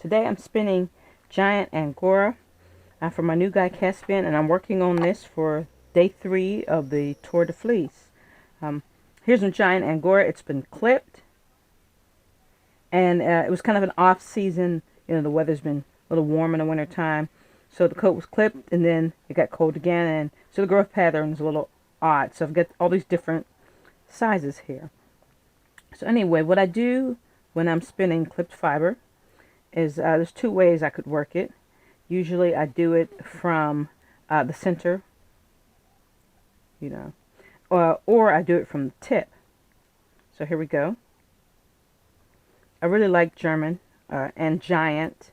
Today I'm spinning giant Angora for my new guy cast spin, and I'm working on this for day 3 of the Tour de Fleece. Um, Here's a giant Angora. It's been clipped, and it was kind of an off season. You know, the weather's been a little warm in the winter time, so the coat was clipped, and then it got cold again, and so the growth pattern is a little odd. So I've got all these different sizes here. So anyway, what I do when I'm spinning clipped fiber is there's 2 ways I could work it. Usually I do it from the center, you know, or I do it from the tip. So here we go. I really like German and Giant.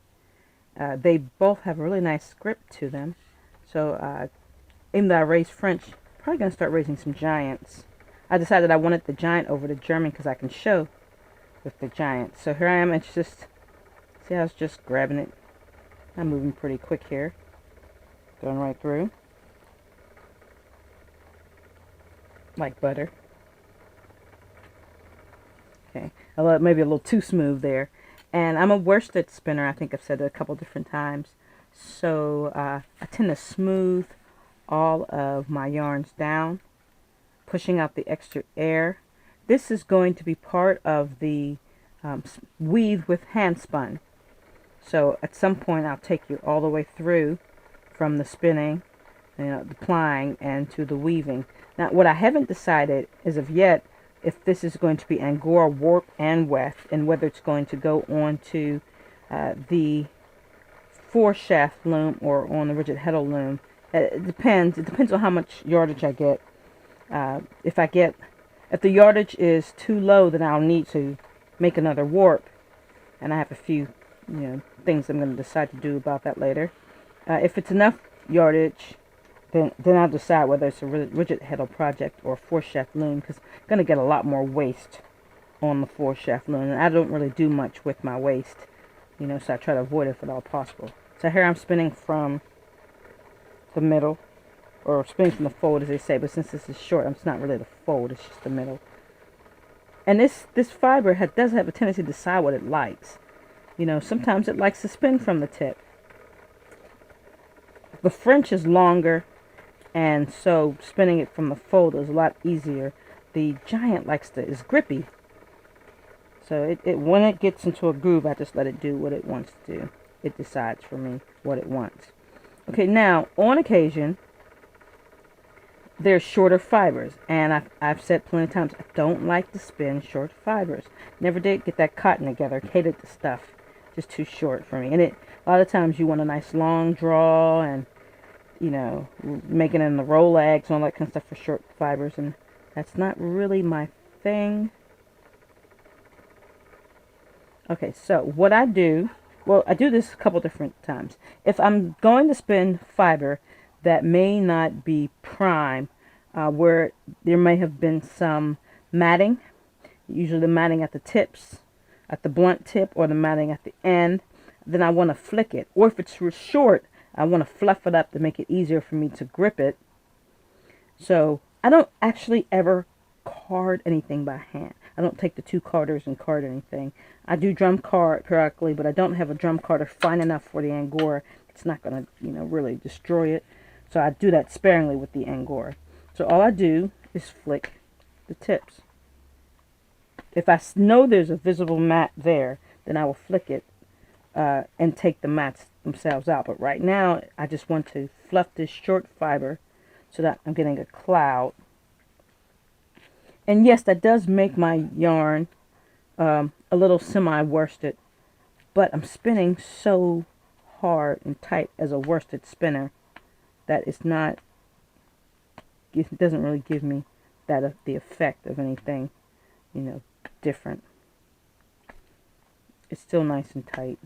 They both have a really nice script to them. So even though I raise French, I'm probably going to start raising some Giants. I decided I wanted the Giant over the German because I can show with the Giant. So here I am. It's just, see, I was just grabbing it. I'm moving pretty quick here. Going right through. Like butter. Okay, maybe a little too smooth there. And I'm a worsted spinner. I think I've said it a couple different times. So I tend to smooth all of my yarns down, pushing out the extra air. This is going to be part of the weave with hand spun. So at some point I'll take you all the way through from the spinning, the plying, and to the weaving. Now what I haven't decided as of yet if this is going to be Angora warp and weft, and whether it's going to go on to the 4-shaft loom or on the rigid heddle loom. It depends. It depends on how much yardage I get. If the yardage is too low, then I'll need to make another warp, and I have a few things I'm going to decide to do about that later. If it's enough yardage, then I'll decide whether it's a rigid heddle project or a 4-shaft loom, because I'm going to get a lot more waste on the 4-shaft loom, and I don't really do much with my waste, so I try to avoid it if at all possible. So here I'm spinning from the middle, or spinning from the fold as they say, but since this is short, it's not really the fold, it's just the middle. And this fiber does have a tendency to decide what it likes. Sometimes it likes to spin from the tip. The French is longer, and so spinning it from the fold is a lot easier. The Giant is grippy. So when it gets into a groove, I just let it do what it wants to do. It decides for me what it wants. Okay, now, on occasion, there's shorter fibers. And I've said plenty of times, I don't like to spin short fibers. Never did get that cotton together. Hated the stuff. Just too short for me. And a lot of times you want a nice long draw and making it in the Rolex and all that kind of stuff for short fibers, and that's not really my thing. Okay, so what I do, I do this a couple different times. If I'm going to spin fiber that may not be prime, where there may have been some matting, usually the matting at the tips, at the blunt tip, or the matting at the end, then I want to flick it. Or if it's short, I want to fluff it up to make it easier for me to grip it. So I don't actually ever card anything by hand. I don't take the 2 carders and card anything. I do drum card periodically, but I don't have a drum carder fine enough for the Angora. It's not going to, really destroy it. So I do that sparingly with the Angora. So all I do is flick the tips. If I know there's a visible mat there, then I will flick it and take the mats themselves out. But right now I just want to fluff this short fiber so that I'm getting a cloud. And yes, that does make my yarn a little semi-worsted, but I'm spinning so hard and tight as a worsted spinner that it doesn't really give me the effect of anything different. It's still nice and tight.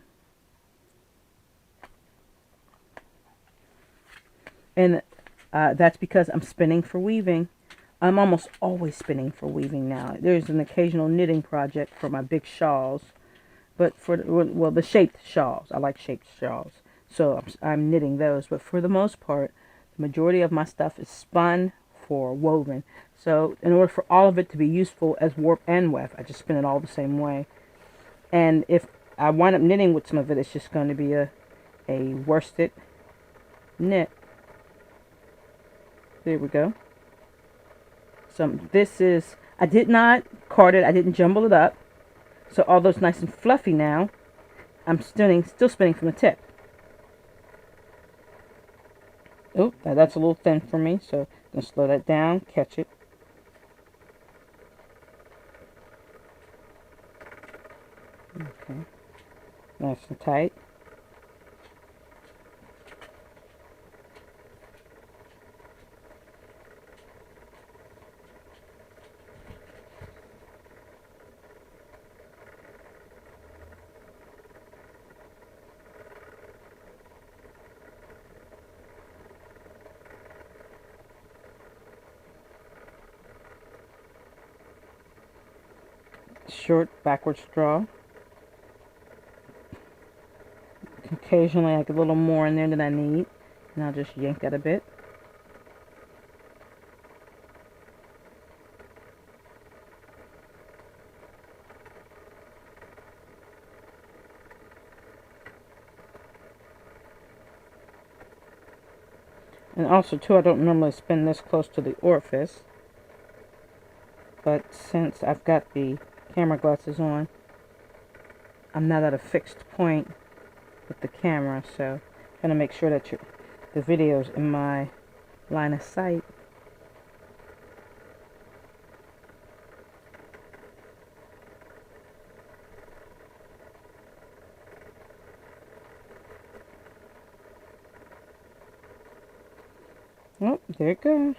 And that's because I'm spinning for weaving. I'm almost always spinning for weaving now. There's an occasional knitting project for my big shawls. But for the shaped shawls. I like shaped shawls. So I'm knitting those. But for the most part, the majority of my stuff is spun for woven. So in order for all of it to be useful as warp and weft, I just spin it all the same way. And if I wind up knitting with some of it. It's just going to be a worsted knit. There we go. So this is, I did not card it. I didn't jumble it up. So although it's nice and fluffy now, I'm still spinning from the tip. Oh, that's a little thin for me, so I'm going to slow that down, catch it. Okay, nice and tight. Short backwards draw. Occasionally I get a little more in there than I need, and I'll just yank that a bit. And also too, I don't normally spin this close to the orifice, but since I've got the camera glasses on, I'm not at a fixed point with the camera, so I'm trying to make sure that the video's in my line of sight. Oh, there it goes.